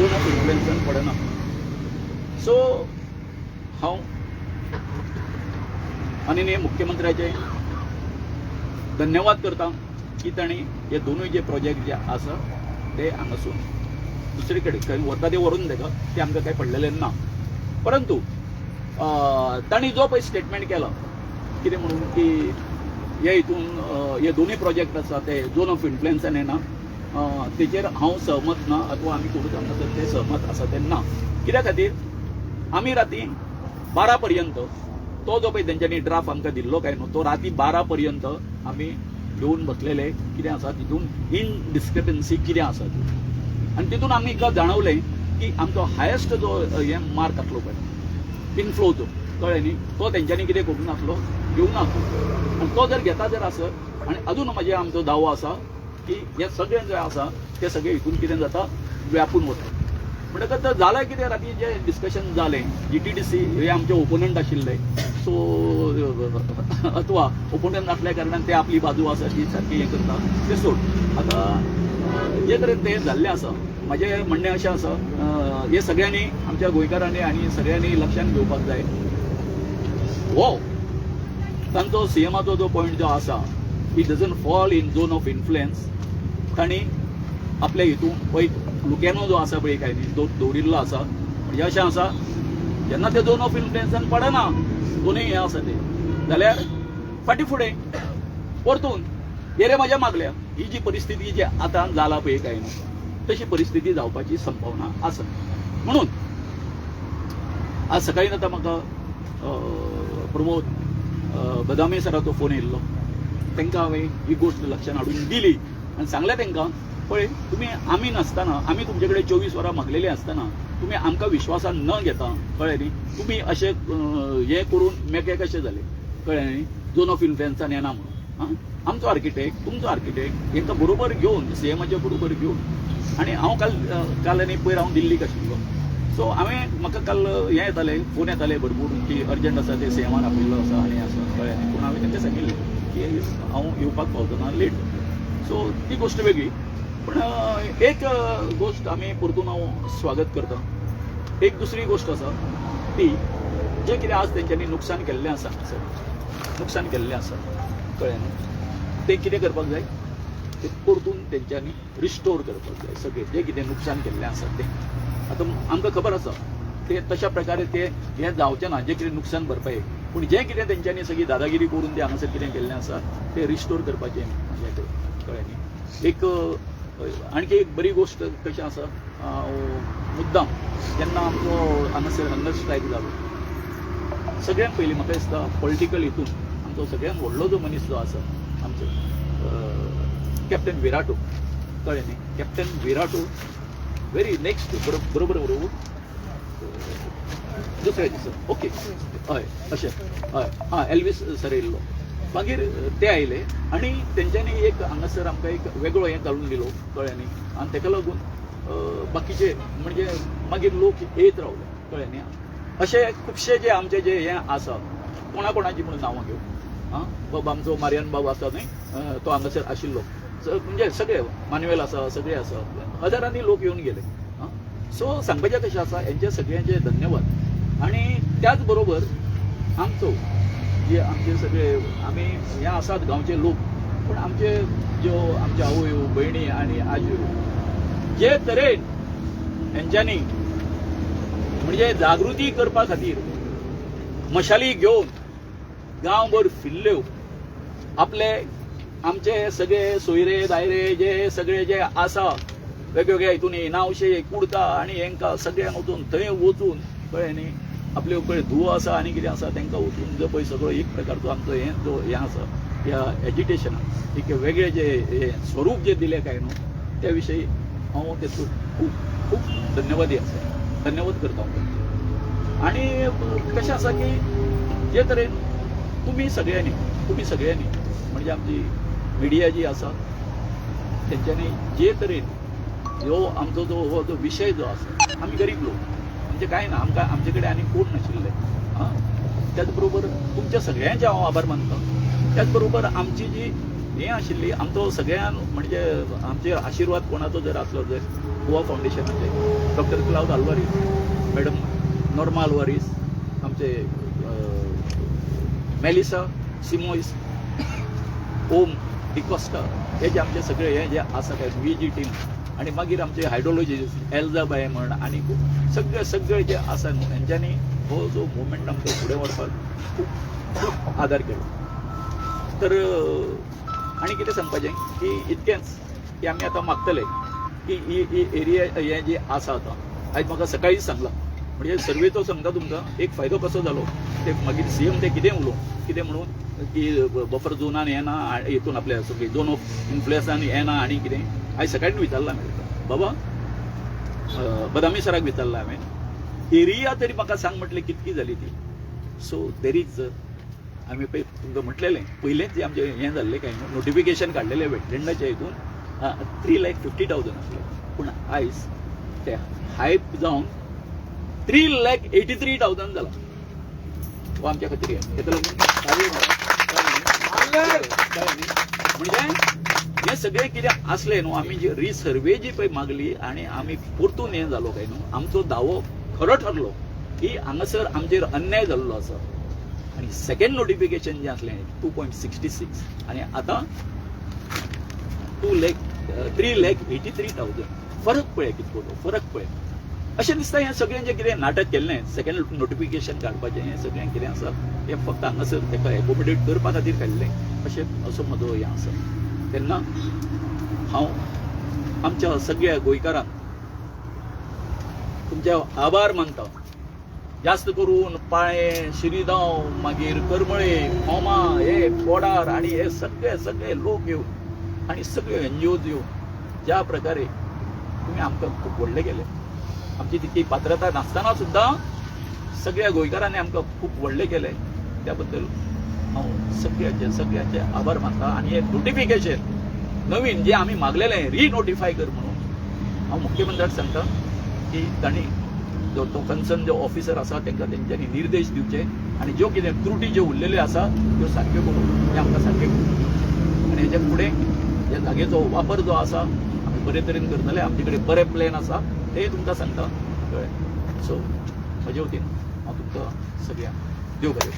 Zone of इन्फ्लुएन्सान पडना. So हांव माननीय मुख्यमंत्र्याचे धन्यवाद करता की तांणी हे दोनूय जे प्रोजेक्ट जे आसा ते हांगासून दुसरे कडेन खंय वता ते व्हरून तेका ते आमकां कांय पडलेलें ना. परंतु तांणी जो पळय स्टेटमेंट केला कितें म्हणून की हे हितून हे दोनूय प्रोजेक्ट आसा ते झोन ऑफ इन्फ्लुएन्सान येना, तेजेर हांव सहमत ना अथवा आमी कोणूच हांगासर ते सहमत आसा ते ना. कित्या खातीर आमी राती 12 पर्यंत तो जो पळय तेंच्यांनी ड्राफ्ट आमकां दिल्लो काय न्हू तो राती 12 पर्यंत आमी घेवन बसलेले कितें आसा तितून इनडिस्क्रिपन्सी कितें आसा ती, आनी तितून आमी जाणवलें की आमचो हायेस्ट जो हे मार्क आसलो पळय इनफ्लोचो कळ्ळें न्ही, तो तेंच्यांनी कितें करूंक नासलो, घेवंक नासलो. आनी तो जर घेता जर आसत आनी अजून म्हाजे आमचो दावो आसा की हे सगळें जें आसा ते सगळें हितून कितें जाता व्यापून वता. म्हणटकच जालें कितें राती जें डिस्कशन जालें GTDC हे आमचे ओपोनंट आशिल्ले, सो अथवा ओपोनंट आसल्या कारणान ते आपली बाजू आसा ती सारकी हें करता तें सोड. आतां जे तरेन तें जाल्लें आसा म्हजें म्हणणें अशें आसा हे सगळ्यांनी आमच्या गोंयकारांनी आनी सगळ्यांनी लक्षांत घेवपाक जाय हो तांचो CMाचो जो पॉयंट जो आसा it doesn't fall in zone of influence. तांणी आपल्या हितून पळय लुकेनो जो आसा पळय काय न्ही तो दवरिल्लो आसा म्हणजे अशें आसा जेन्ना ते झोन ऑफ इन्फ्लुएन्सान पडना दोनूय हें आसा ते जाल्यार फाटीं फुडें परतून हेरे म्हाज्या मागल्या ही जी परिस्थिती जी आतां जाला पळय काय न्ही तशी परिस्थिती जावपाची संभावना आसा. म्हणून आज सकाळीं आतां म्हाका प्रमोद बदामी सराचो फोन येयल्लो, तांकां हांवें ही गोश्ट लक्षांत हाडून दिली आनी सांगलें तांकां पळय तुमी आमी नासतना आमी तुमचे कडेन 24 वरां मागलेलीं आसतना तुमी आमकां विश्वासान न घेता कळ्ळें न्ही, तुमी अशें हें करून मेके कशें जालें कळ्ळें न्ही, झोन ऑफ इन्फ्लुएन्सान येना म्हणून. आमचो आर्किटेक्ट तुमचो आर्किटेक्ट हेंकां बरोबर घेवन CMाच्या बरोबर घेवन आनी हांव काल आनी पयर हांव दिल्लीक आशिल्लो, सो हांवें म्हाका काल हें येतालें फोन येताले भरपूर की अर्जंट आसा ते CMान आपयल्लो आसा आनी आसा कळ्ळें न्ही, पूण हांवें तांकां सांगिल्लें की हांव येवपाक पावतना लेट. सो ती गोश्ट वेगळी. पण एक गोष्ट आमी परतून हांव स्वागत करता. एक दुसरी गोश्ट आसा ती जें कितें आज तेंच्यांनी नुकसान केल्लें आसा नुकसान केल्लें आसा कळ्ळें न्ही, तें कितें करपाक जाय ते परतून तेंच्यांनी रिस्टोर करपाक जाय. सगळें जें कितें नुकसान केल्लें आसा तें आतां आमकां खबर आसा ते तशा प्रकारे ते हें जावचें ना जें कितें नुकसान भरपाय, पूण जें कितें तेंच्यांनी सगळी दादागिरी करून तें हांगासर कितें केल्लें आसा तें रिस्टोर करपाचें हें कळ्ळें न्ही. एक आणखी एक बरी गोश्ट कशी आसा मुद्दाम जेन्ना आमचो हांगासर हंगर स्ट्रायक जालो सगळ्यांत पयलीं म्हाका दिसता पॉलिटिकल हितून आमचो सगळ्यांत व्हडलो जो मनीस जो आसा आमचो कॅप्टन विराटो कळ्ळें न्ही, कॅप्टन विराटो व्हेरी नेक्स्ट बरोबर दुसऱ्या दिसा ओके हय अशें हय एल्वीस सर येयल्लो मागीर ते आयले आनी तेंच्यांनी एक हांगासर आमकां एक वेगळो हें घालून दिलो कळ्ळें न्ही, आनी ताका लागून बाकीचे म्हणजे मागीर लोक येत रावले कळ्ळें न्ही. अशें खुबशे जे आमचे जे हें आसा कोणाची म्हणून नांवां घेवन बाबा आमचो मारियान बाब आसा न्ही तो हांगासर आशिल्लो म्हणजे सगळे मान्युएल आसा सगळे आसा हजारांनी लोक येवन गेले. सो सांगपाचें कशें आसा हेंचे सगळ्यांचे धन्यवाद. आनी त्याच बरोबर आमचो जे आमचे सगळे आमी हे आसात गांवचे लोक पूण आमचे ज्यो आमच्या आवयो भयणी आनी आज्यो जे तरेन हेंच्यांनी म्हणजे जागृती करपा खातीर मशाली घेवन गांवभर फिरल्यो आपले आमचे सगळे सोयरे दायरे जे सगळे जे आसा वेगवेगळ्या हितून नावशे कुडता आनी हेंकां सगळ्यांक वचून थंय वचून कळ्ळें न्ही आपल्यो कळ्ळें धुवो आसा आनी कितें आसा तांकां वचून जो पळय सगळो एक प्रकारचो आमचो हें जो हें आसा ह्या एज्युटेशनाक एक वेगळें जे स्वरूप जे दिलें काय न्हू त्या विशयी हांव तेचो खूब खूब धन्यवादी आसा धन्यवाद करता. आनी कशें आसा की जे तरेन तुमी सगळ्यांनी म्हणजे आमची मिडिया जी आसा तेंच्यांनी जे तरेन ह्यो आमचो जो विशय जो आसा आमी गरीब लोक म्हणजे कांय ना आमकां आमचे कडेन आनी कोण नाशिल्ले. त्याच बरोबर तुमच्या सगळ्यांचे हांव आभार मानता. त्याच बरोबर आमची जी हें आशिल्ली आमचो सगळ्यान म्हणजे आमचे आशिर्वाद कोणाचो जर आसलो जर गोवा फाउंडेशनाचे doctor Claude Alvares, madam Norma Alvares, आमचे मेलिसा सिमोइस, ओम डिकॉस्टा, हे जे आमचे सगळे हे जे आसा काय VG टीम, आणि मागीर आमचे हायड्रोलॉजिस्ट एल्जाबाय म्हण आनी सगळे जे आसा न्हू हेंच्यांनी हो जो मुवमेंट आमकां फुडें व्हरपाक खूब आदार केलो. तर आनी कितें सांगपाचें की इतकेंच की आमी आतां मागतले की ही एरिया हें जे आसा आतां, आयज म्हाका सकाळीच सांगलां, म्हणजे सर्वेचो सांगता तुमकां एक फायदो कसो जालो ते मागीर CM ते कितें उलोवन कितें म्हणून की बफर झोनान येना, हितून आपल्या सगळी झोन ऑफ इन्फ्लुएन्सान येना आनी कितें. आयज सकाळीं विचारलां हांवें, बाबा बदामी सराक विचारलां हांवें एरिया तरी म्हाका सांग म्हटलें कितकी जाली ती. सो देर इज आमी पळय तुमकां म्हटलेलें पयलेंच जे आमचें हें जाल्लें काय नोटिफिकेशन काडलेलें वेटलँडाच्या हितून 3,50,000 आसलें, पूण आयज ते हायप जावन 3,83,000 जाला. हो आमच्या खातीर हेका लागून म्हणजे हे सगळे कितें असले न्हू, आमी जे रिसर्वे जी पळय मागली आनी आमी परतून हें जालो काय न्हू, आमचो दावो खरो ठरलो की हांगासर आमचेर अन्याय जाल्लो आसा. आनी सेकंड नोटिफिकेशन जें आसलें 2.66 आनी आतां 3,83,000. फरक पळय कितको तो फरक पळय. अशें दिसता हें सगळें जें कितें नाटक केल्लें सेकंड नोटिफिकेशन काडपाचें हें सगळें कितें आसा हें फक्त हांगासर ताका एकोमोडेट करपा खातीर काडलें असो म्हजो हें आसा. तेन्ना हांव आमच्या सगळ्या गोंयकारांक तुमचे आभार मानता. जास्त करून पाळें, श्रीगांव, मागीर करमळे, खोमा, हे बोडार आनी हे सगळे लोक येवन आनी सगळे NGOज येवन ज्या प्रकारे तुमी आमकां खूब व्हडले केले, आमची तितकी पात्रता नासतना सुद्दां सगळ्या गोंयकारांनी आमकां खूब व्हडले केले, त्या बद्दल हांव सगळ्यांचे आभार मानता. आनी हे नोटिफिकेशन नवीन जे आमी मागलेलें रिनोटिफाय कर म्हणून हांव मुख्यमंत्र्याक सांगता की तांणी जो तो कन्सर्न जो ऑफिसर आसा तांकां तेंच्यांनी निर्देश दिवचे आनी ज्यो कितें त्रुटी ज्यो उरलेल्यो आसा त्यो सारक्यो करून ते आमकां सारके करून आनी हेजे फुडें ह्या जागेचो वापर जो आसा आमी बरे तरेन करतले. आमचे कडेन बरे प्लॅन आसा ते तुमकां सांगता कळ्ळें. सो म्हजे वतीन हांव तुमकां सगळ्यांक देव बरें.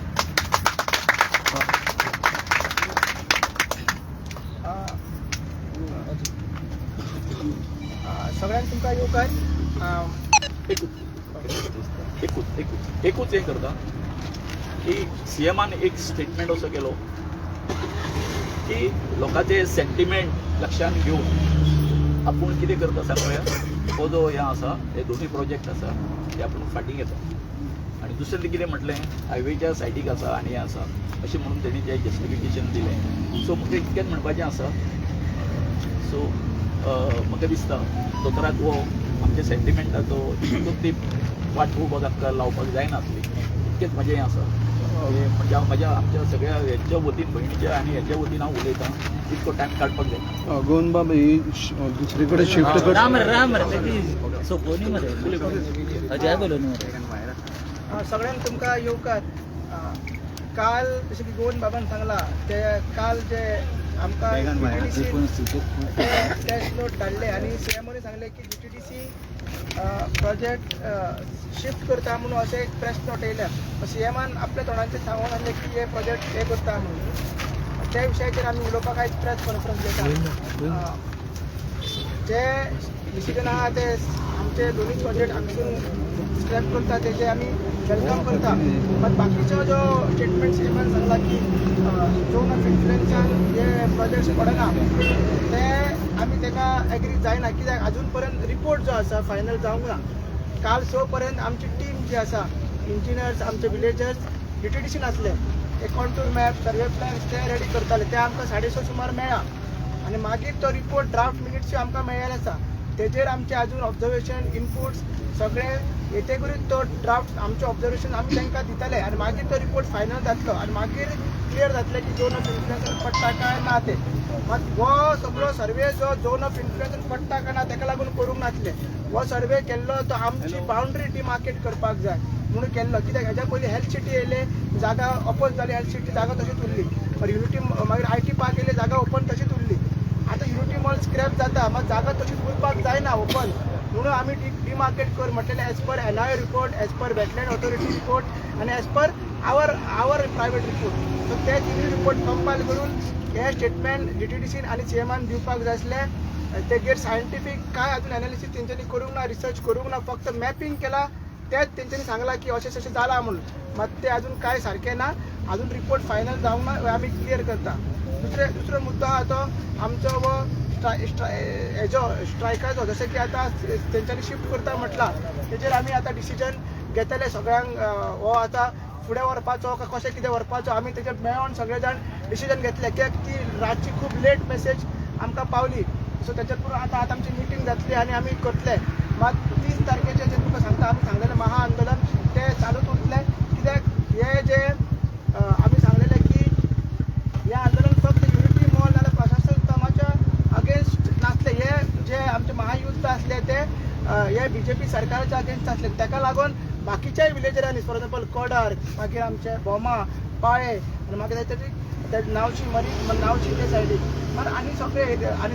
सगळ्यांक तुमकां येवकार. एकूच हें करता की CMान एक स्टेटमेंट असो केलो की लोकांचे सेंटिमेंट लक्षांत घेवन आपूण कितें करता सांगूया, हो जो हें आसा हे दोनूय प्रोजेक्ट आसा ते आपूण फाटीं घेता. आनी दुसरें कितें म्हटलें हायवेच्या सायडीक आसा आनी हें आसा अशें म्हणून तेणी तें जस्टिफिकेशन दिलें. सो म्हाका इतकेंच म्हणपाचें आसा. सो म्हाका दिसता दोतोराक वो आमच्या सेंटिमेंटाचो ती वाट पळोवपाक लावपाक जायनासली. इतकेंच म्हाजें हें आसा. म्हणजे आमच्या सगळ्या हेच्या वतीन भयणीच्या आनी हेच्या वतीन हांव उलयतां इतको टायम काडपाक जाय. गोवन बाबा ही दुसरे कडेन शिफ्ट कर. सगळ्यांक तुमकां येवकार. काल जशें की गोवन बाबान सांगला ते काल जे आमकां टेस्ट नोट धाडले आनी CMोनी सांगले की GTDC प्रोजेक्ट शिफ्ट करता म्हणून अशें एक प्रेस नोट येयल्या. CMान आपल्या तोंडांचेर सांगून आसलें की हे प्रोजेक्ट हे करता म्हणून. त्या विशयाचेर आमी उलोवपाक आयज प्रेस कॉन्फरन्स घेता. जे डिसिजन आहा ते आमचे दोनूय प्रोजेक्ट हांगसून स्क्रॅप करता तेजे आमी वेलकम करता. बट बाकीचो जो स्टेटमेंट CMान सांगला की झोन ऑफ इन्फ्लुएन्सान हे प्रोजेक्ट्स पडना ते आमी तेका एग्री जायना. कित्याक अजून पर्यंत रिपोर्ट जो आसा फायनल जावंक ना. काल 6 पर्यंत आमची टीम जी आसा इंजिनियर्स आमचे विलेजर्स DTDCन आसले. ते कॉन्टूर मॅप सर्वे प्लॅन्स ते रेडी करताले ते आमकां 6:30 सुमार मेळ्ळा. आनी मागीर तो रिपोर्ट ड्राफ्ट मिनिट्स आमकां मेळ्ळेले आसा. तेजेर आमचे अजून ऑब्जर्वेशन इनपुट्स सगळे येतेकूच तो ड्राफ्ट आमचे ऑब्जर्वेशन आमी तांकां दितले आनी मागीर तो रिपोर्ट फायनल जातलो आनी मागीर क्लियर जातलें की झोन ऑफ इन्फ्लुएन्सान पडटा काय ना ते. मात हो सगळो सर्वे जो झोन ऑफ इन्फ्लुएन्सान पडटा काय ना तेका लागून करूंक नासले. हो सर्वे केल्लो तो आमची बाउंड्री डिमार्केट करपाक जाय म्हणून केल्लो. कित्याक हेच्या पयलीं हेल्थ सिटी येयले जागा ओपन जाली, हेल्थ सिटी जागा तशीच उरली. मागीर युनिटी मागीर IT पार्क येयले जागा ओपन तशीच उरली. आतां युनिटी मॉल स्क्रॅप जाता मात जागा तशीच उरपाक जायना ओपन. म्हणून आम्ही डिमार्केट कर म्हटलेले as per NIO report, as per wetland authority report आणि as per our private report. So ते तिन्ही रिपोर्ट कंपाईल करून हे स्टेटमेंट DTDC आणि CMान दिवपाक जाय आसले. तेजेर सायंटिफीक काय अजून एनालिसीस तेंच्यांनी करूंक ना, रिसर्च करूंक ना, फक्त मॅपिंग केला तेच तेंच्यांनी सांगला की अशें अशें जाला म्हणून. मात ते अजून काय सारखें ना, अजून रिपोर्ट फायनल जावंक ना, आमी क्लियर करता. दुसरो मुद्दो आहा तो आमचो वो स्ट्रायकाचो, जशें की आतां तेंच्यांनी शिफ्ट करता म्हटला तेजेर आमी आतां डिसिजन घेतले सगळ्यांक. हो आतां फुडें व्हरपाचो काय कशें कितें व्हरपाचो आमी तेजेर मेळोन सगळे जाण डिसिजन घेतले. कित्याक ती रातची खूब लेट मेसेज आमकां पावली. सो तेजेर पुरो आतां आमची मिटींग जातली आनी आमी करतले. मात 30 तारखेचेर जे तुमकां सांगता आमी सांगलेलें महाआंदोलन ते चालूच उरतलें. कित्याक हे जे आमी सांगलेलें की हे आंदोलन फक्त युनिटी मॉल नाल्यार प्रशासन कामाच्या अगेन्स्ट नासले. हे जे आमचे महायुद्ध आसले ते हे BJP सरकाराच्या अगेन्स्ट आसले. ताका लागून बाकीच्याय विलेजरांनी फॉर एक्झाम्पल कोडार, मागीर आमचे बोमा, पाळे आनी मागीर ते नावशी मरी नावशी ते सायडीक आनी सगळे आनी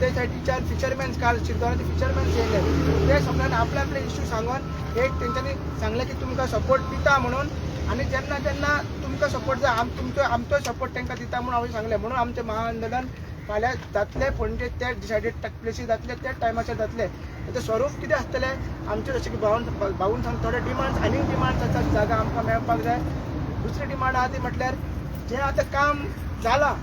ते सायडीच्यान फिशरमॅन्स काल शिरदोनाचे फिशरमॅन्स येयले. ते सगळ्यांनी आपले आपले इश्यू सांगून एक तेंच्यांनी सांगलें की तुमकां सपोर्ट दिता म्हणून. आनी जेन्ना जेन्ना तुमकां सपोर्ट जाय आमचो सपोर्ट तांकां दिता म्हणून हांवें सांगलें. म्हणून आमचें महाआंदोलन फाल्यां जातलें पणजे ते डिसायडेड प्लेसीस जातले त्याच टायमाचेर जातले. तेजें स्वरूप कितें आसतलें आमचें जशें की भाऊन सांग थोडे डिमांड्स आनीक डिमांड्स आसात. जागा आमकां मेळपाक जाय. दुसरी डिमांड आहा ती म्हटल्यार जें आतां काम जालां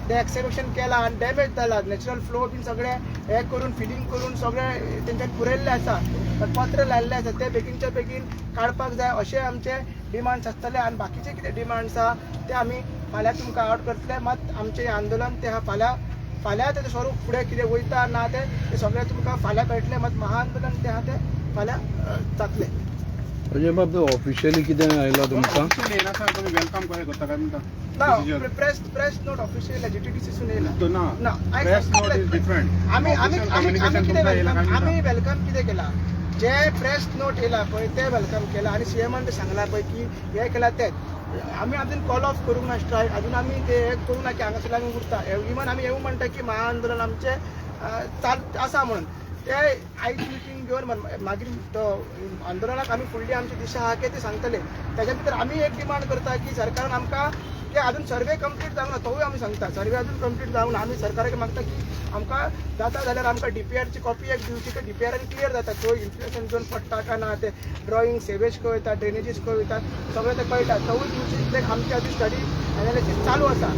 ते एक्सकॅव्हेशन केलां आनी डॅमेज जाला, नॅचरल फ्लो बीन सगळे हे करून फिलिंग करून सगळे तेंच्यानी पुरयल्ले आसा, पण पत्र लायल्ले आसा ते बेगीनच्या बेगीन काडपाक जाय अशे आमचे डिमांड्स आसतले. आनी बाकीचे कितें डिमांड्स आहा ते आमी फाल्यां तुमकां आउट करतले. मात आमचें हें आंदोलन ते फाल्यां तेजें स्वरूप फुडें कितें वयता ना ते सगळें तुमकां फाल्यां कळटलें. मात महाआंदोलन ते आहा ते फाल्यां जातलें. म्हणजे मग ऑफिशियली कितें आयला तुमकां? तुम्ही वेलकम करता काय म्हणता? ना प्रेस नोट ऑफिशियल GTDCसून येयला तो ना ना. Press note is different. आमी कितें वेलकम आम्ही आमी वेलकम कितें केला, जे प्रेस नोट येयला पळय ते वेलकम केला आनी CMान ते सांगला पळय की हे केला तेच. आमी अजून कॉल ऑफ करूंक ना स्ट्रायक, अजून आमी ते हे करूंक ना की हांगासरल्यान आमी उरता. इवन आमी येवं म्हणटा की महाआंदोलन आमचें आसा म्हणून. ते आयज मिटींग घेवन मागीर तो आंदोलनाक आमी फुडली आमची दिशा आहा की ते सांगतले. तेज्या भितर आमी एक डिमांड करता की सरकारान आमकां ते अजून सर्वे कंप्लीट जावंक ना, तोवूय आमी सांगता सर्वे अजून कंप्लीट जावंक ना. आमी सरकाराक मागता की आमकां जाता जाल्यार आमकां DPRची कॉपी एक दिवची की DPRान क्लियर जाता खंय इन्फ्लेशन झोन पडटा काय ना, ते ड्रॉईंग सेवेज खंय वयता, ड्रेनेजीस खंय वयता सगळें ते कळटा. तोवूय दिवची. कित्याक आमची अजून स्टडी एनालिसीस चालू आसा.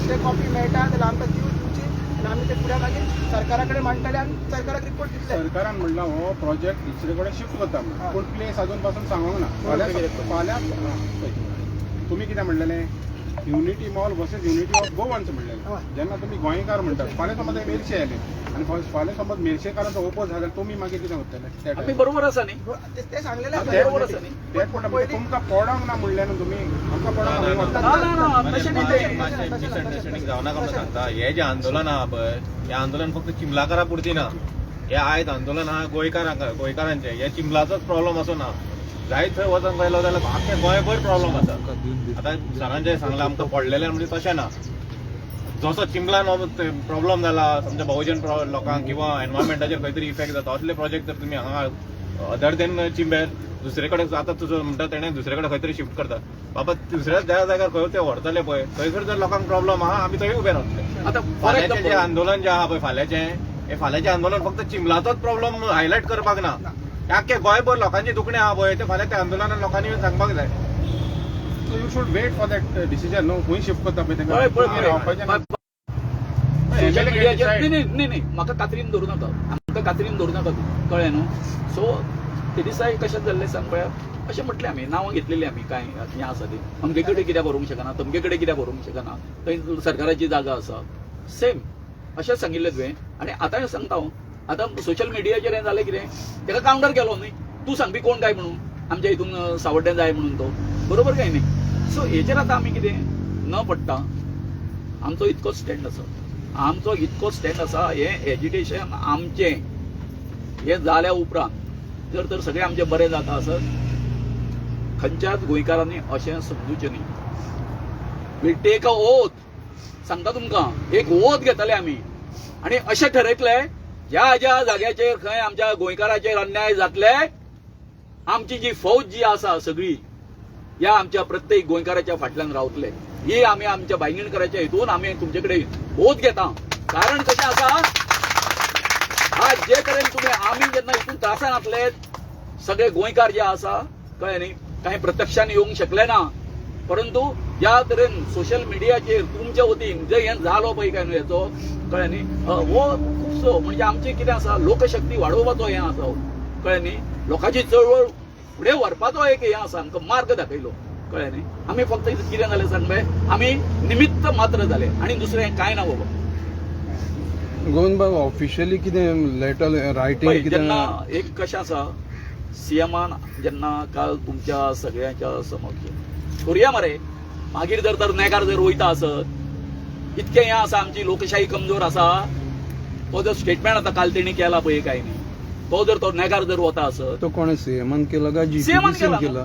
ते कॉपी मेळटा जाल्यार आमकां दिवूच दिवची आनी आमी ते फुडें मागीर सरकारा कडेन मांडटले आनी सरकाराक रिपोर्ट दितले. सरकारान म्हणला हो प्रोजेक्ट दुसरे कडेन शिफ्ट करता म्हणून, पूण प्लेस अजून पासून सांगूंक ना. फाल्यां तुम्ही कितें म्हणलेले unity mall versus unity of Goans म्हणलेले. जेन्ना तुम्ही गोंयकार म्हणटात फाल्यां समज मेर्शे आयले आनी फाल्यां समज मेर्शेकारांचो ओपोज जाल्यार तुमी मागीर कितें करतले? आमी बरोबर आसा न्ही. ते सांगलेले बरोबर आसा न्ही. तेच म्हणटा तुमकां पडोंक ना म्हणलें न्हू तुमी. आमकां पडोंक मिसअंडरस्टँडिंग जावं नाका म्हणून सांगता. हे जे आंदोलन आहा पळय हे आंदोलन फक्त चिंबलाकारा पुरती ना. हे आयज आंदोलन आहा गोंयकारांचें. हे चिंबलाचोच प्रॉब्लम असो ना. जायत थंय वचून पयलो जाल्यार आख्खें गोंयभर प्रॉब्लम आसा. आतां सरांचें सांगलां आमकां पडलेलें म्हणजे तशें ना. जसो चिंबलान प्रॉब्लम जाला समजा बहुजन लोकांक किंवा एनवायरमेंटाचेर खंय तरी इफेक्ट जाता असले प्रोजेक्ट जर तुमी हांगा अदर देन चिंबेर दुसरे कडेन आतां तुजो म्हणटा तेणें दुसरे कडेन खंय तरी शिफ्ट करता बाबा दुसऱ्या ज्या जाग्यार खंय ते व्हरतले पळय थंयसर जर लोकांक प्रॉब्लम आहा आमी थंय उबे रावतले. आतां फाल्यांचें जें आंदोलन जें आहा पळय फाल्यांचें हे फाल्यांचें आंदोलन फक्त चिंबलाचोच प्रॉब्लम हायलायट करपाक ना. आख्खे गोंयभर लोकांची दुखणें आहा पळय ते फाल्यां त्या आंदोलनान लोकांनी येवन सांगपाक जाय. You should wait for that decision न्हू. खंय शिफ्ट करता पळय पळय सोशल मिडियाचेर न्ही म्हाका कात्रीन धरूं नाका. आमकां कात्रीन धरूं नाका कळ्ळें न्हू. सो ते दिसाय कशें जाल्लें सांग पळयात अशें म्हटलें आमी नांवां घेतलेलीं आमी कांय हें आसा ती अमके कडेन कित्याक व्हरूंक शकना तमके कडेन कित्याक व्हरूंक शकना थंय सरकाराची जागा आसा सेम अशें सांगिल्लें तुवें. आनी आतां सांगता हांव आतां सोशल मिडियाचेर हें जालें कितें ताका कावंटर केलो न्ही. तूं सांगपी कोण काय म्हणून आमच्या हितून सावड्डें जाय म्हणून तो बरोबर काय न्ही. सो हेचेर आतां आमी कितें न पडटा आमचो इतको स्टँड आसा. आमचो इतको स्टँड आसा हें एजिटेशन आमचें हें जाल्या उपरांत जर तर सगळें आमचें बरें जाता आसत खंयच्याच गोंयकारांनी अशें समजुचें न्ही. वील टेक अ ओथ सांगता तुमकां एक ओथ घेतले आमी आनी अशें ठरयतलें ज्या ज्या जाग्याचेर खंय आमच्या गोंयकाराचेर अन्याय जातले आमची जी फौज जी आसा सगळी या आमच्या प्रत्येक गोंयकाराच्या फाटल्यान रावतले ही आमी आमच्या बायंगणकाराच्या हितून आमी तुमचे कडेन बोध घेता कारण कशें आसा आज जे कडेन तुम्ही आमी जेन्ना हितून त्रासान आसले सगळे गोंयकार जे आसा कळ्ळें न्ही काही प्रत्यक्षान येवंक शकले ना परंतु ज्या तरेन सोशल मिडियाचेर तुमच्या वतीन जे हें जालो पळय काय न्हू हेचो कळ्ळें न्ही हो खुबसो म्हणजे आमचे कितें आसा लोकशक्ती वाडोवपाचो हें आसा कळ्ळें न्ही लोकांची चळवळ फुडें व्हरपाचो एक हें आसा आमकां मार्ग दाखयलो कळ्ळें न्ही आमी फक्त कितें जालें सांग पळय आमी निमित्त मात्र जाले आनी दुसरें कांय ना बाबा गोवन बाब ऑफिशियली कितें लेटर रायटींग पळय, कितें जेन्ना एक कशें आसा सीएमान जेन्ना काल तुमच्या सगळ्यांच्या समक्ष करुया मरे मागीर जर नेकार जर वयता आसत इतकें हें आसा आमची लोकशाही कमजोर आसा तो जर स्टेटमेंट आतां काल तेणी केला पळय काय न्ही तो जर तो नेकार जर वता आसत तो कोणे सीएमान केला का सीएमान जीटीडीसीन केला केला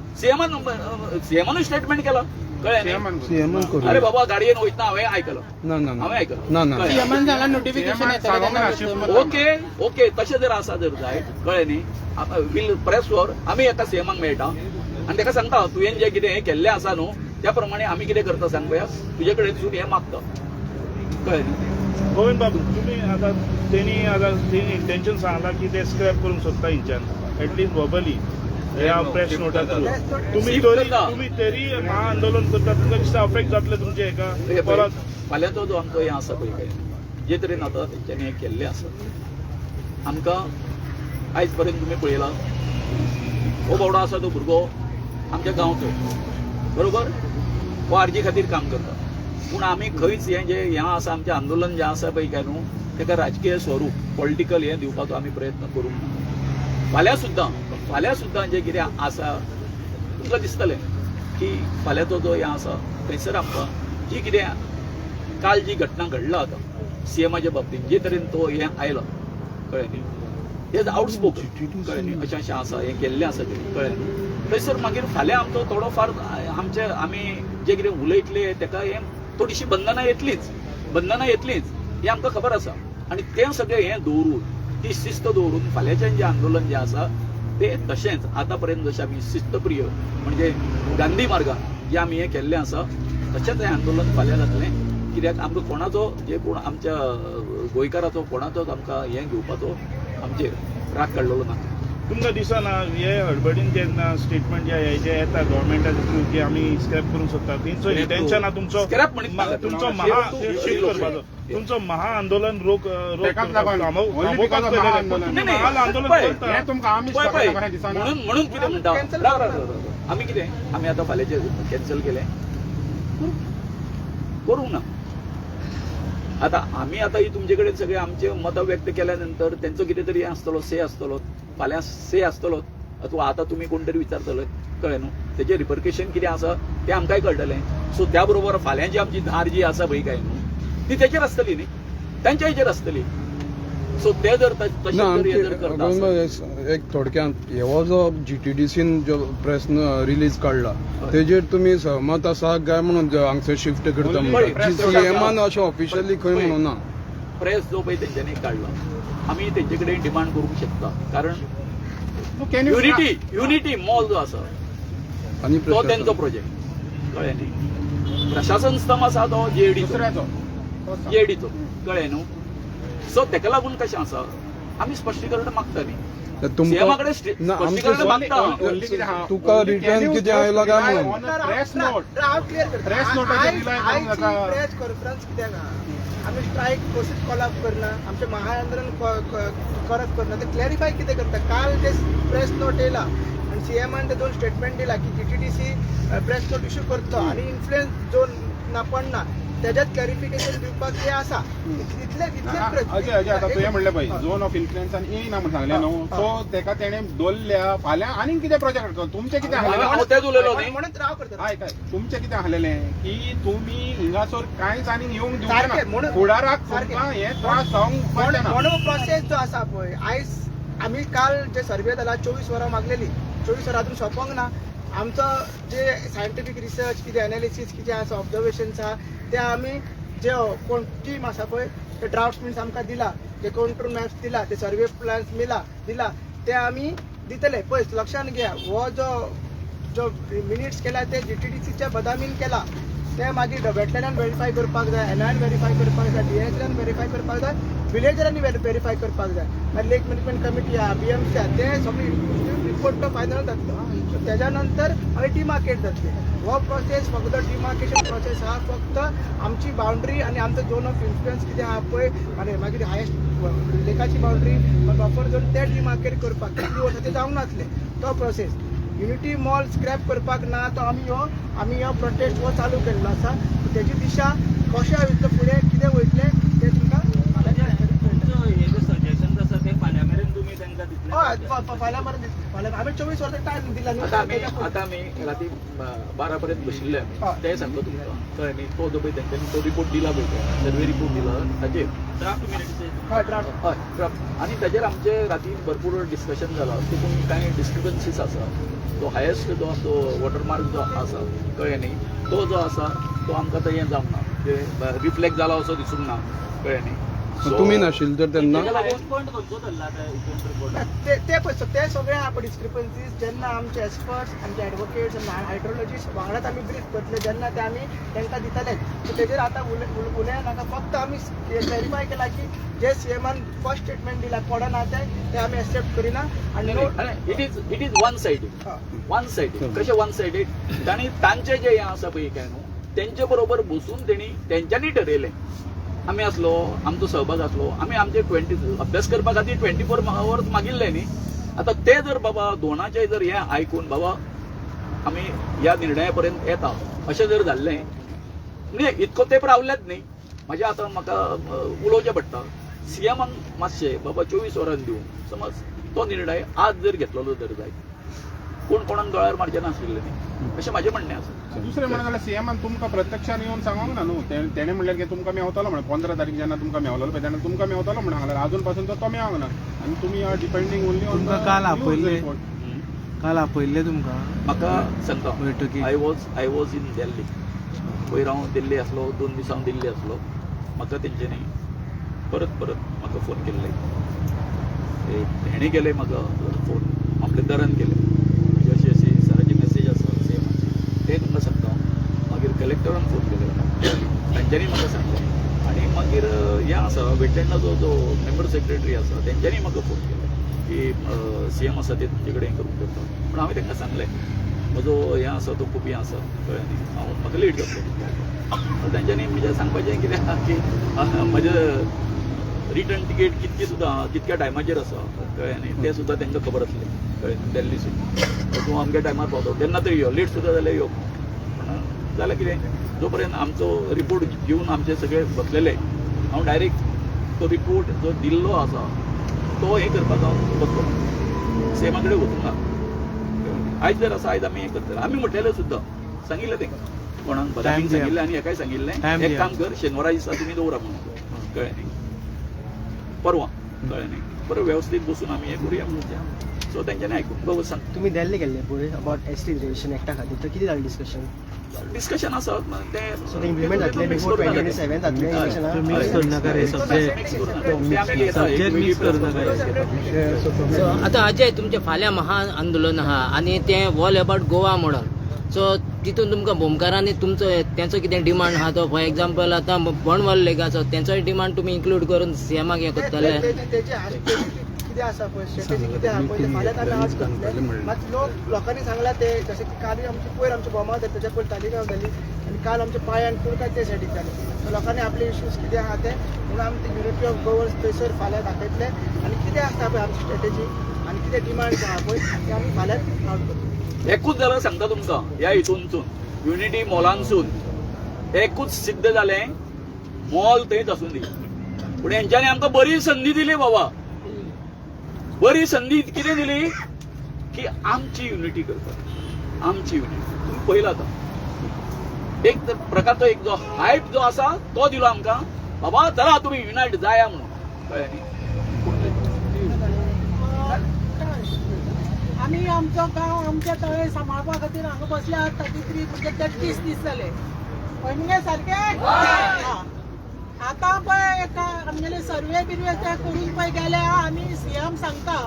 सीएमान स्टेटमेंट केला कळ्ळें न्ही? सीएमान करू अरे बाबा गाडयेन वयतना हांवें आयकलं ना ना ना हांवें आयकलं ना ना कळ्ळें? सीएमान झाला नोटिफिकेशन येता ओके ओके तशें जर आसा जर जाय कळ्ळें न्ही वील प्रेस फॉर आमी एका सीएमाक मेळटा आनी ताका सांगता तुवें जें कितें हें केल्लें आसा न्हू त्या प्रमाणे आमी कितें करता सांग पळया तुजे कडेन सून हें मागता कळ्ळें न्ही गोविंद बाबू तुम्ही आता त्यांनी इंटेन्शन सांगला की ते स्क्रॅप करून सोदता हिंच्यान ऍटलिस्ट वर्बली ह्या प्रेस नोटा थ्रू तुम्ही तरी महाआंदोलन करता तुमकां दिसता अफेक्ट जातले तुमचे हे हेका पळय, परत फाल्यांचो जो आमचो हें आसा पळय काय जे तरेन आतां तेंच्यांनी हें केल्लें आसा आमकां आयज पर्यंत तुमी पळयला हो बावडो आसा तो भुरगो आमच्या गांवचो बरोबर हो आरजी खातीर काम करता पूण आमी खंयच हें जे हें आसा आमचें आंदोलन जें आसा पळय काय न्हू तेका राजकीय स्वरूप पॉलिटिकल हें दिवपाचो आमी प्रयत्न करूंक ना फाल्यां सुद्दां जें कितें आसा तुमकां दिसतलें की फाल्यांचो जो हें आसा थंयसर आमकां जी कितें काल जी घटना घडला आतां सीएमाच्या बाबतींत जे तरेन तो हें आयलो कळ्ळें न्ही हें आउटस्पोकन कळ्ळें न्ही अशें अशें आसा हें केल्लें आसा कितें कळ्ळें न्ही थंयसर मागीर फाल्यां आमचो थोडो फार आमचे आमी जें कितें उलयतले तेका हें थोडीशी बंधनां येतलीच हें आमकां खबर आसा आनी तें सगळें हें दवरून ती शिस्त दवरून फाल्यांचें जें आंदोलन जें आसा तें तशेंच आतां पर्यंत जशें आमी शिस्तप्रिय म्हणजे गांधी मार्गान जें आमी हें केल्लें आसा तशेंच हें आंदोलन फाल्यां जातलें कित्याक आमकां कोणाचो जे कोण आमच्या गोंयकाराचो कोणाचोच आमकां हें घेवपाचो आमचेर राग काडलेलो ना तुमकां दिसना हे हडबडीन जेन्ना स्टेटमेंट जे येता गव्हर्मेंटाचे थ्रू की आमी स्क्रॅप करून सोदता तेंचो इंटेन्शन आहा तुमचो स्क्रॅप म्हणीत नाका. तुमचो शिफ्ट करपाचो तुमचो महाआंदोलन तेकाच लागून. Only because of महाआंदोलन. नाही, नाही. महाआंदोलन पळय, करता हें तुमकां आमीच पळय, करता पळय. बरें दिसना म्हणून कितें म्हणटा Cancel राव, राव, राव, राव. आमी कितें आमी आतां फाल्यांचें कॅन्सल केलें करूंक ना आतां आमी आतां ही तुमचे कडेन सगळे आमचे मतं व्यक्त केल्या नंतर तेंचो कितें तरी आसतलो से आसतलो फाल्यां से आसतलो अथवा आतां तुमी कोण तरी विचारतले कळ्ळें न्हू तेजें रिपरकेशन कितें आसा तें आमकांय कळटलें सो त्या बरोबर फाल्यांची आमची धार जी आसा पळय काय न्हू ती तेचेर आसतली न्ही तांच्या हेचेर आसतली सो ते जर तशें ना जर हे जर करता आसत- आमचे एक थोडक्यात ह्यो जो जीटीडीसीन जो प्रेस रिलीज काडला तेजेर तुमी सहमत आसा काय म्हणून हांगसर शिफ्ट करता पळय, सीएमान अशें ऑफिशियली खंय पळय. म्हणून ना प्रेस जो पळय तेंच्यांनी काडला आमी तेंचे कडेन डिमांड करूंक शकता कारण Can you- युनिटी मॉल जो आसा आनी तो प्रशासन. तेंचो प्रोजेक्ट कळ्ळें न्ही प्रशासन स्तंभ आसा तो जेडीचो दुसऱ्याचो कळ्ळें न्हू सो तेका लागून कशें आसा आमी स्पश्टीकरण मागता न्ही तुमकां सीएमा कडेन ना स्पश्टीकरण मागता only कितें आहा, तुका only return can you कितें just आयला काय rely म्हणून? on a press note. हांव क्लियर करता Press notaचेर rely करूंक नाका. प्रेस कॉन्फरन्स कित्याक आहा आमी स्ट्रायक कशीच कॉलअप करना आमचें महाआंदोलन करत करना ते क्लॅरिफाय कितें करता काल ते प्रेस नोट येयला आनी सीएमान ते 2 स्टेटमेंट दिला की जीटीडीसी प्रेस नोट इश्यू करतो आनी इन्फ्लुएन्स जो ना पडना तेज्यात क्लॅरिफिकेशन दिवपाक जे आसा इतले अजय आता तुवें म्हणलें पळय झोन ऑफ इन्फ्लुएन्सान येयना म्हणून सांगलें न्हू सो तेका तेणें दवरल्या फाल्यां आनीक कितें प्रोजेक्ट करतो तुमचें कितें हांव आसलेलें तेच उलयलो न्ही म्हणून राव करता आयक तुमचें कितें आसलेलें की तुमी हिंगासर कांयच आनीक येवंक दिवंक सारकें, ना म्हणून- फुडाराक सारकें. तुमकां हे त्रास जावंक पावचे ना म्हणून प्रोसेस जो आसा पळय आयज आमी काल जे सर्वे जाला 24 वरां मागलेली 24 वरां अजून सोंपोंक ना आमचो जे सायंटिफीक रिसर्च कितें एनालिसीस कितें आसा ऑब्जर्वेशन्स आहा ते आमी जे कोण टीम आसा पळय ते ड्राफ्ट मिन्स आमकां दिला, ते कंट्रोल मॅप्स दिला, ते सर्वे प्लॅन्स दिला ते आमी दितले. पळय लक्षान घ्या, हो जो मिनिट्स केला ते GTDCच्या बदामीन केला, ते मागीर डबेटल्यान व्हेरीफाय करपाक जाय, एनआयन व्हेरीफाय करपाक जाय, DHLन व्हेरीफाय करपाक जाय, विलेजरांनी व्हेरीफाय करपाक जाय, लेक मॅनेजमेंट कमिटी आहा, BMC आहा, ते सगळी रिपोर्ट तो फायनल जातलो. त्याच्या नंतर आमी डिमार्केट जातले. हो प्रोसेस फक्त डिमार्केशन प्रोसेस हा फक्त आमची बाउंड्री आणि आमचं झोन ऑफ इन्फ्लुएन्स कितें आहा पळय, आनी मागीर हायस्ट लेकाची बाउंड्री बफर झोन ते डिमार्केट करपाक कितली वर्सां ते जावंक नासले तो प्रोसेस. युनिटी मॉल स्क्रॅप करपाक ना, तो आमी हो प्रोटेस्ट हो चालू केल्लो आसा. तेजी दिशा कशें वयतलो फुडें, कितें वयतलें तें तुमकां सजेशन आसा ते फाल्यां मेरेन तुमी तांकां दितले. फाल्यां मरे फाल्यां आमी 24 वर्सां टायम दिला न्हू. आता आमी राती 12 पर्यंत बशिल्ले आमी. ते सांगतो तुमकां कळ्ळें न्ही. तो जो पळय तेंच्यांनी तो रिपोर्ट दिला पळय, सर्वे रिपोर्ट दिला ताचेर ड्राफ्ट हय ड्राफ्ट हय ड्राफ्ट, आनी ताचेर आमचे राती भरपूर डिस्कशन जालां. तितून कांय डिस्क्रिपन्सीस आसा. तो हायेस्ट जो वॉटरमार्क जो आसा कळ्ळें न्ही, तो जो आसा तो आमकां हें जावंक ना, रिफ्लेक्ट जाला असो दिसूंक ना. कळ्ळें न्ही. तुम्ही नाशिल तर त्यांना ते सगळे आपण डिस्क्रिपन्सीज जेन्ना आमचे एक्सपर्ट्स, आमचे एडवोकेट्स, हायड्रोलॉजिस्ट वांगडाच आमी ब्रीफ करतले, जेन्ना ते आमी तांकां दितले. सो तेजेर आतां उलय नाका. फक्त आमी क्लॅरिफाय केला की जे CMन फर्स्ट स्टेटमेंट दिला कोणाक ना ते आमी एक्सेप्ट करिना. आनी इट इज वन सायडीड. कशें वन सायडीड, तांणी तांचे जे हें आसा पळय काय न्हू, तेंचे बरोबर बसून तेंच्यांनी ठरयलें. आमी आसलो, आमचो सहभाग आसलो, आमी आमचे अभ्यास करपा खातीर 24 hours मागिल्ले न्ही. आतां ते जर बाबा दोनाचे जर हें आयकून बाबा आमी ह्या निर्णया पर्यंत येता अशें जर जाल्लें न्ही, इतको तेंप रावलेच न्ही. म्हाजें आतां म्हाका उलोवचें पडटा. CMाक मातशें बाबा 24 hours दिवं. समज तो निर्णय आज जर घेतलेलो जर जायत, कोण कोणाक दोळ्यार मारचें नाशिल्लें न्ही, अशें म्हाजें म्हणणें आसा. दुसरें म्हणून जाल्यार CMन तुमकां प्रत्यक्षान येवन सांगोंक ना न्हू. तेणें म्हणल्यार की तुमकां मेवतलो म्हणून 15 तारीख जेन्ना तुमकां मेवलेलो पळय तेन्ना तुमकां मेवतलो म्हणून सांगल्यार अजून पासून तो मेवंक ना. आनी तुमी डिपेंडींग ओन्ली ऑन काल आपयल्ले तुमकां म्हाका सांगता, बैठकीक आय वॉज इन दिल्ली. पयर हांव दिल्ली आसलो, 2 दीस हांव दिल्ली आसलो. म्हाका तेंच्यांनी परत म्हाका फोन केल्ले. हेणी केले म्हाका फोन, मामलेदारान केले. अशी सराची मेसेज आसा CM, ते तुमकां सांगता. मागीर कलेक्टरान फोन केले, तांच्यांनी म्हाका सांगलें. आनी मागीर हें आसा वेटलँडाचो जो मेंबर सेक्रेटरी आसा तेंच्यांनी म्हाका फोन केलो की CM आसा ते तुमचे कडेन करूंक करता. पूण हांवें तांकां सांगलें म्हजो हें आसा तो खूब हें आसा कळ्ळें न्ही, म्हाका लेट जातलो. तांच्यांनी म्हणजे सांगपाचें कितें आसा की म्हजें रिटर्न तिकेट कितक्या टायमाचेर आसा कळ्ळें न्ही, तें सुद्दां तांकां खबर आसलें. कळ्ळें दिल्लीसून तूं अमक्या टायमार पावतो तेन्ना तरी यो, लेट सुद्दां जाल्यार यो. पूण जाल्यार कितें, जो पर्यंत आमचो रिपोर्ट घेवन आमचे सगळे बसलेले, हांव डायरेक्ट तो रिपोर्ट जो दिल्लो आसा तो हें करपाक हांव बसलो. CMा कडेन वचूंक ना. आयज जर आसा आयज आमी हें करतले. आमी म्हटलेलें सुद्दां सांगिल्लें तेंकां, कोणाक बदामीक सांगिल्लें आनी हेकाय सांगिल्लें, एक काम कर शेनवारा दिसा तुमी दवरा म्हणून. कळ्ळें न्ही, परवां. कळ्ळें न्ही, बरें वेवस्थीत बसून आमी हें करुया म्हणून. सो तेंच्यांनी आयकून बाबा सांग. तुम्ही दिल्ली गेल्ले पळय अबाउट ST रिजर्वेशन एक्टा खातीर, तर कितें जालें डिस्कशन आसा ते इम्प्लिमेंट जातले बिफोर 2027 जातले इलेक्शन. आता अजय तुमचे फाल्यां महाआंदोलन आहा आनी तें ऑल अबाउट गोवा म्हणून. सो तितून तुमकां भोमकारांनी तुमचो तेंचो कितें डिमांड आहा तो, फॉर एक्झाम्पल आतां बोंडवल लेक आसा तेंचोय डिमांड तुमी इन्क्लूड करून CMाक हें करतले. कितें आसा पळय स्ट्रॅटेजी कितें आहा पळय फाल्यां आमी आज करतले. मात लोकांनी सांगला ते जशें की काल आमचे पयर आमचे बोमा जाता तेच्या पयर तालिगांव जाली आनी काल आमचे पांयान कुडकाय ते सायडीक जाले. सो लोकांनी आपले इश्यूज कितें आहा ते म्हणून आमी ते युनिटी ऑफ गवर्नन्स थंयसर फाल्यां दाखयतले आनी कितें आसता पळय आमची स्ट्रॅटेजी आनी कितें डिमांड्स आहा पळय ते आमी फाल्यां आउट करतले. एकूच जाल्यार सांगता तुमकां, ह्या हितूनसून युनिटी मॉलानसून एकूच सिद्ध जालें, मॉल थंयच आसूं दी. पूण हेंच्यांनी आमकां बरी संदी दिली बाबा. बरी संदी कितें दिली की आमची युनिटी करपाक, आमची युनिटी. तुम्ही पळयला आतां एक प्रकारचो एक जो हायप जो आसा तो दिलो आमकां, बाबा चला तुमी युनायट जाया म्हणून. कळ्ळें न्ही. आमी आमचो गांव आमचे तळे सांबाळपा खातीर हांगा बसल्यात 33 म्हणजे 33 दीस जाले. पळय मगे सारकें. आता पळय आमगेले सर्वे बिर्वे ते करून पळय गेले आनी सीएम सांगता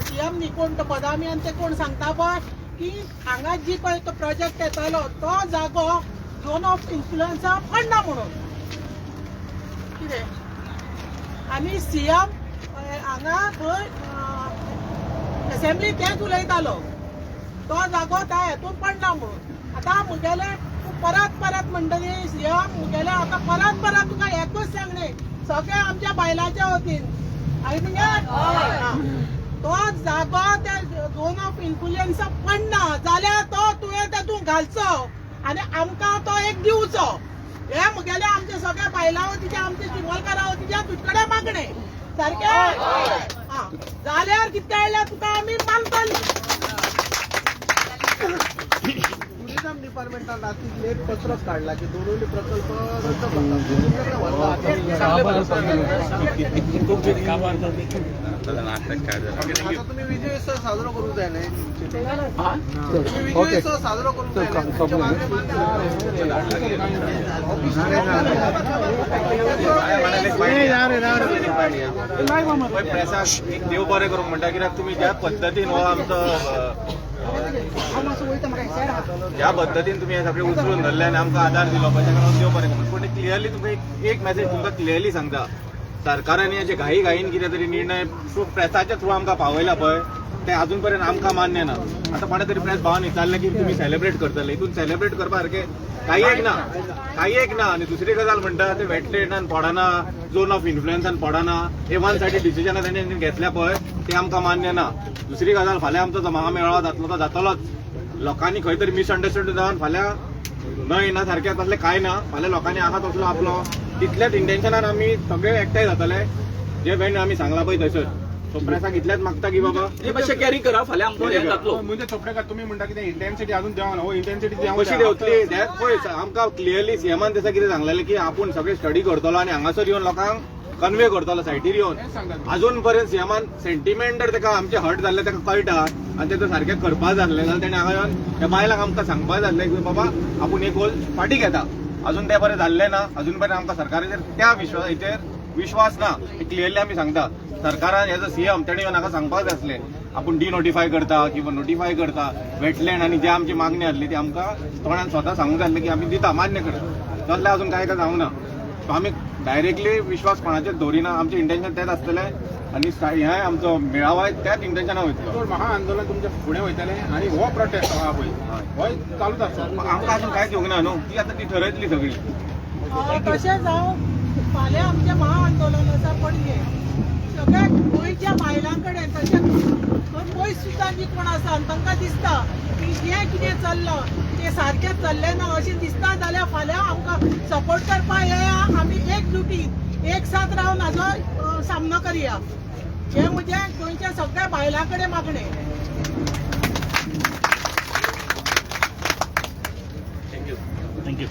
सीएम न्ही कोण तो बदामी आनी ते कोण सांगता पळय की हांगा जी पळय तो प्रोजेक्ट येतालो तो जागो झोन ऑफ इन्फ्लुएन्सा पडना म्हणून कितें आनी सीएम हांगा खंय असेंब्ली तेच उलयतालो तो जागो त्या हेतून पडना म्हणून आतां मुगेले परत म्हणटली सीएम मुगेले आता परत तुका एकूच सांगणे सगळे आमच्या बायलांच्या वतीन आनी तुगे तो जागो त्या झोन ऑफ इन्फ्लुएन्सा पडना जाल्यार तो तुवें तेतून घालचो आनी आमकां तो एक दिवचो हे मुगेले आमचे सगळे बायलां वतीचे आमचे चिमोलकारा वतीचे तुजे कडेन मागणे सारकें जाल्यार कितें आयल्यार तुका आमी मानतली टुरिझम डिपार्टमेंटान रात्री एक पत्रक काढला की दोन्ही प्रकल्प रद्द करतात तुम्ही विजयोत्सव साजरा करू जाय नाही तुम्ही विजयोत्सव साजरा करू प्रेसाक एक देव बरें करूंक म्हणटा कित्याक तुमी ज्या पद्दतीन हो आमचो ज्या पद्दतीन तुम्ही हे सगळे उचलून धरले आनी आमकां आदार दिलो पळय ताका लागून देव बरें करूं पूण क्लियरली तुमकां एक मॅसेज तुमकां क्लियरली सांगता सरकारान हे जे घाईन कितें तरी निर्णय प्रेसाच्या थ्रू आमकां पावयला पळय ते अजून पर्यंत आमकां मान्य ना आतां कोणे तरी प्रेस भावान विचारलें की तुमी सेलिब्रेट करतले हितून सेलिब्रेट करपा सारकें काही एक ना आनी दुसरी गजाल म्हणटा ते वेटलँडान पडना झोन ऑफ इन्फ्लुएन्सान पडना हे वन सायडीड डिसिजनां तेणें घेतल्या पळय ते आमकां मान्य ना दुसरी गजाल फाल्यां आमचो जो महामेळावा जातलो तो जातलोच लोकांनी खंय तरी मिसअंडरस्टँड जावन फाल्यां न्हय ना सारकें तसलें कांय ना फाल्यां लोकांनी आहा तसलो आपलो तितल्याच इंटेन्शनान आमी सगळे एकठांय जातले जे वेळ आमी सांगला पळय थंयसर सो प्रेसाक इतलेंच मागता की बाबा हे मातशें कॅरी करा फाल्यां आमचो हे जातलो म्हणजे चोपडेकार तुम्ही म्हणटा की इंटेन्सिटी अजून देवना हो इंटेन्सिटी कशी देवतली पळय आमकां क्लियरली सीएमान दिसा कितें सांगलेलें की आपूण सगळे स्टडी करतलो आनी हांगासर येवन लोकांक कन्वे करतलो सायटीर येवन अजून पर्यंत सीएमान सेंटिमेंट जर ताका आमचे हर्ट जाल्ले ताका कळटा आनी तें सारकें करपा जाल्लें जाल्यार तेणें हांगा येवन त्या बायलांक आमकां सांगपा जाल्लें की बाबा आपूण एक होल फाटी घेता अजून तें बरें जाल्लें ना अजून पर्यंत आमकां सरकाराचेर त्या हेचेर विश्वास ना हे क्लियरली आमी सांगता सरकारान एज अ सीएम तेणें येवन हांगा सांगपाक जाय आसलें आपूण डिनोटिफाय करता किंवा नोटिफाय करता वेटलँड आनी जे आमची मागणी आसली ती आमकां तोंडान स्वता सांगूंक जाय आसलें की आमी दिता मान्य करता जाल्यार अजून कांय जावंक ना सो आमी डायरेक्टली विश्वास कोणाचेर दवरिना आमचें इंटेन्शन तेंच आसतलें आनी हें आमचो मेळावा त्याच इंटेन्शनान वयतलो महाआंदोलन तुमचे फुडें वयतलें आनी हो प्रोटेस्ट आहा पळय हो चालूच आसता आमकां अजून कांयच येवंक ना न्हू ती आतां ती ठरयतली सगळी तशें जावं फाल्यां आमचें महाआंदोलन आसा पणजे सगळ्या गोंयच्या बायलां कडेन तशें पयस सुद्दां जी कोण आसा तांकां दिसता की जें कितें चल्लां तें सारकें चल्लें ना अशें दिसता जाल्यार फाल्यां आमकां सपोर्ट करपाक येया आमी एकजुटीन एक साथ रावन हाजो सामनो करया हें म्हजें गोंयच्या सगळ्या बायलां कडेन मागणें थँक्यू